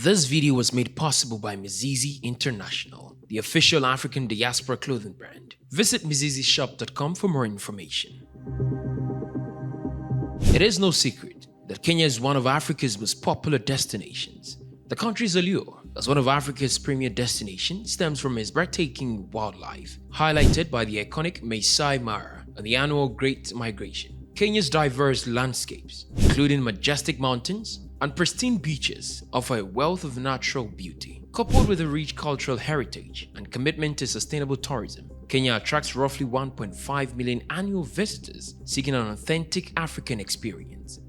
This video was made possible by Mizizi International, the official African diaspora clothing brand. Visit mizizishop.com for more information. It is no secret that Kenya is one of Africa's most popular destinations. The country's allure as one of Africa's premier destinations stems from its breathtaking wildlife, highlighted by the iconic Maasai Mara and the annual Great Migration. Kenya's diverse landscapes, including majestic mountains and pristine beaches, offer a wealth of natural beauty. Coupled with a rich cultural heritage and commitment to sustainable tourism, Kenya attracts roughly 1.5 million annual visitors seeking an authentic African experience.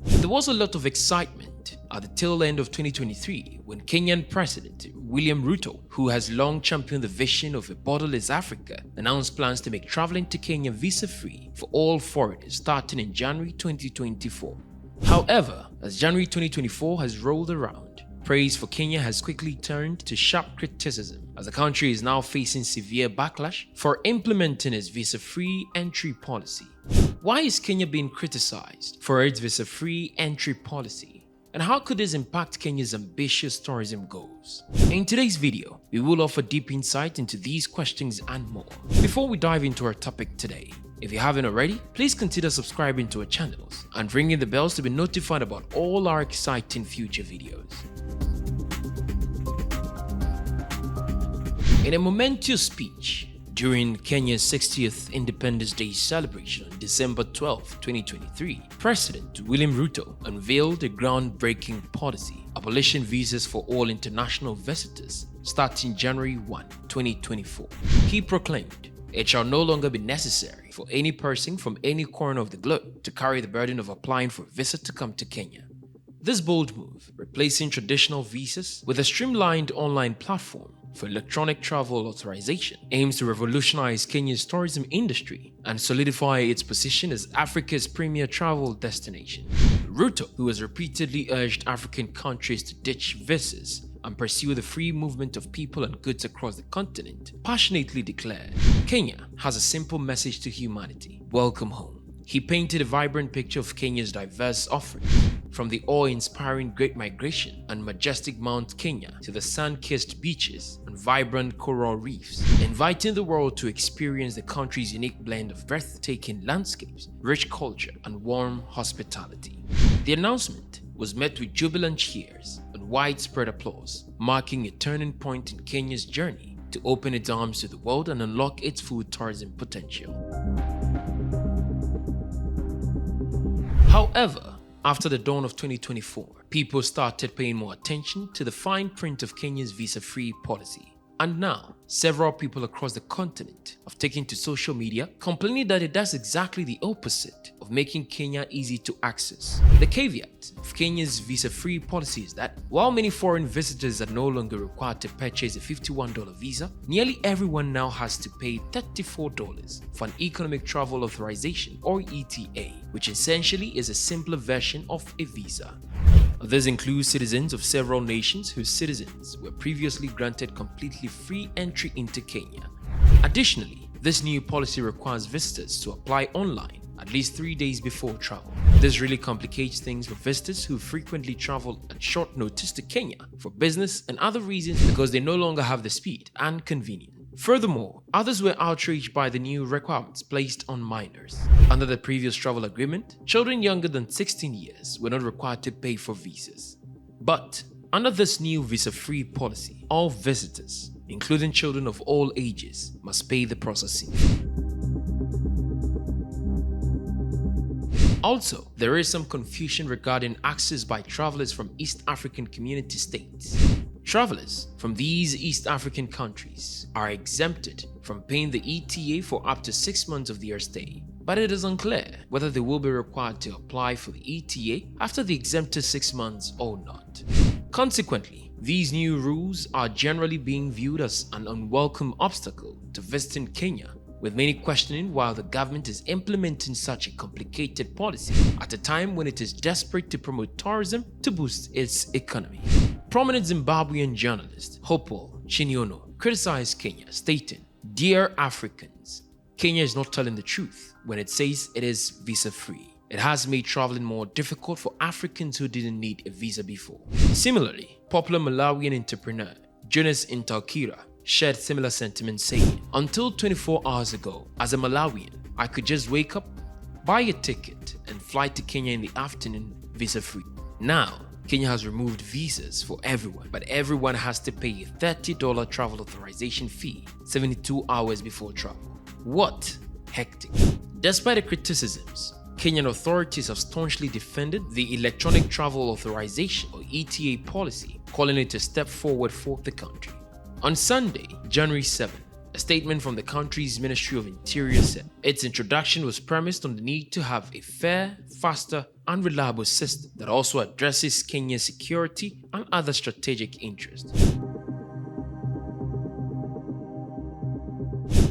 There was a lot of excitement at the tail end of 2023 when Kenyan President William Ruto, who has long championed the vision of a borderless Africa, announced plans to make traveling to Kenya visa-free for all foreigners starting in January 2024. However, as January 2024 has rolled around, praise for Kenya has quickly turned to sharp criticism as the country is now facing severe backlash for implementing its visa-free entry policy. Why is Kenya being criticized for its visa-free entry policy? And how could this impact Kenya's ambitious tourism goals? In today's video, we will offer deep insight into these questions and more. Before we dive into our topic today, if you haven't already, please consider subscribing to our channels and ringing the bells to be notified about all our exciting future videos. In a momentous speech during Kenya's 60th Independence Day celebration on December 12, 2023, President William Ruto unveiled a groundbreaking policy, abolishing visas for all international visitors starting January 1, 2024. He proclaimed, "It shall no longer be necessary for any person from any corner of the globe to carry the burden of applying for a visa to come to Kenya." This bold move, replacing traditional visas with a streamlined online platform for electronic travel authorization, aims to revolutionize Kenya's tourism industry and solidify its position as Africa's premier travel destination. Ruto, who has repeatedly urged African countries to ditch visas and pursue the free movement of people and goods across the continent, passionately declared, "Kenya has a simple message to humanity: welcome home." He painted a vibrant picture of Kenya's diverse offerings, from the awe-inspiring Great Migration and majestic Mount Kenya to the sun-kissed beaches and vibrant coral reefs, inviting the world to experience the country's unique blend of breathtaking landscapes, rich culture, and warm hospitality. The announcement was met with jubilant cheers and widespread applause, marking a turning point in Kenya's journey to open its arms to the world and unlock its food tourism potential. However, after the dawn of 2024, people started paying more attention to the fine print of Kenya's visa-free policy. And now, several people across the continent have taken to social media complaining that it does exactly the opposite of making Kenya easy to access. The caveat of Kenya's visa-free policy is that while many foreign visitors are no longer required to purchase a $51 visa, nearly everyone now has to pay $34 for an economic travel authorization, or ETA, which essentially is a simpler version of a visa. This includes citizens of several nations whose citizens were previously granted completely free entry into Kenya. Additionally, this new policy requires visitors to apply online at least 3 days before travel. This really complicates things for visitors who frequently travel at short notice to Kenya for business and other reasons because they no longer have the speed and convenience. Furthermore, others were outraged by the new requirements placed on minors. Under the previous travel agreement, children younger than 16 years were not required to pay for visas. But under this new visa-free policy, all visitors, including children of all ages, must pay the processing fee. Also, there is some confusion regarding access by travelers from East African community states. Travelers from these East African countries are exempted from paying the ETA for up to 6 months of their stay, but it is unclear whether they will be required to apply for the ETA after the exempted 6 months or not. Consequently, these new rules are generally being viewed as an unwelcome obstacle to visiting Kenya, with many questioning why the government is implementing such a complicated policy at a time when it is desperate to promote tourism to boost its economy. Prominent Zimbabwean journalist Hopewell Chinyono criticized Kenya, stating, "Dear Africans, Kenya is not telling the truth when it says it is visa-free. It has made traveling more difficult for Africans who didn't need a visa before." Similarly, Popular Malawian entrepreneur Jonas Intalkira shared similar sentiments, saying, "Until 24 hours ago, as a Malawian, I could just wake up, buy a ticket, and fly to Kenya in the afternoon visa-free. Now, Kenya has removed visas for everyone, but everyone has to pay a $30 travel authorization fee 72 hours before travel. What hectic." Despite the criticisms, Kenyan authorities have staunchly defended the Electronic Travel Authorization or ETA policy, calling it a step forward for the country. On Sunday, January 7, a statement from the country's Ministry of Interior said its introduction was premised on the need to have a fair, faster, and reliable system that also addresses Kenya's security and other strategic interests.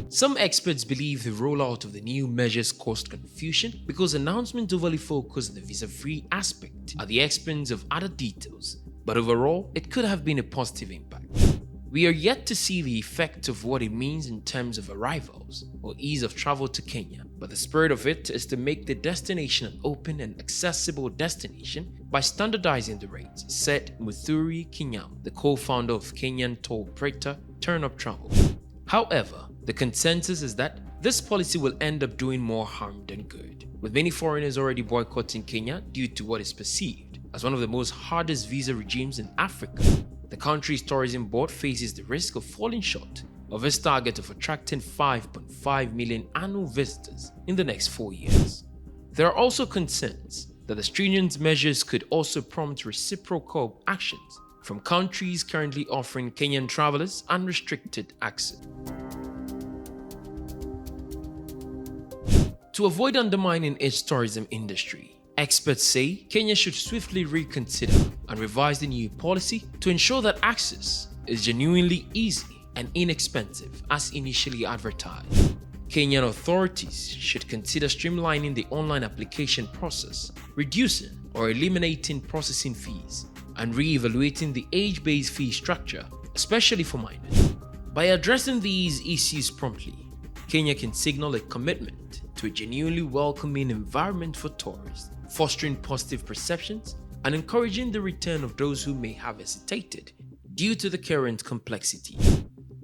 Some experts believe the rollout of the new measures caused confusion because announcements overly focused on the visa-free aspect at the expense of other details, but overall, it could have been a positive impact. We are yet to see the effect of what it means in terms of arrivals or ease of travel to Kenya, but the spirit of it is to make the destination an open and accessible destination by standardizing the rates, said Muthuri Kinyam, the co-founder of Kenyan toll operator Turn Up Travel. However, the consensus is that this policy will end up doing more harm than good, with many foreigners already boycotting Kenya due to what is perceived as one of the most hardest visa regimes in Africa. The country's tourism board faces the risk of falling short of its target of attracting 5.5 million annual visitors in the next 4 years. There are also concerns that the stringent measures could also prompt reciprocal actions from countries currently offering Kenyan travelers unrestricted access. To avoid undermining its tourism industry, experts say Kenya should swiftly reconsider and revise the new policy to ensure that access is genuinely easy and inexpensive as initially advertised. Kenyan authorities should consider streamlining the online application process, reducing or eliminating processing fees, and re-evaluating the age-based fee structure, especially for minors. By addressing these issues promptly, Kenya can signal a commitment to a genuinely welcoming environment for tourists, fostering positive perceptions and encouraging the return of those who may have hesitated due to the current complexity.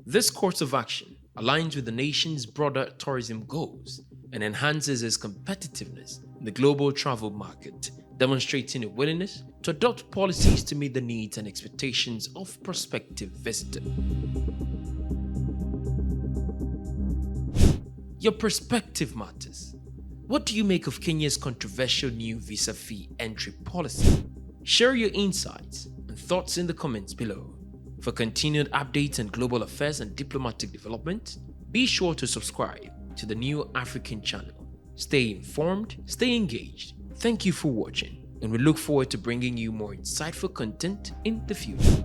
This course of action aligns with the nation's broader tourism goals and enhances its competitiveness in the global travel market, demonstrating a willingness to adopt policies to meet the needs and expectations of prospective visitors. Your perspective matters. What do you make of Kenya's controversial new visa fee entry policy? Share your insights and thoughts in the comments below. For continued updates on global affairs and diplomatic development, be sure to subscribe to the New African channel. Stay informed, stay engaged. Thank you for watching, and we look forward to bringing you more insightful content in the future.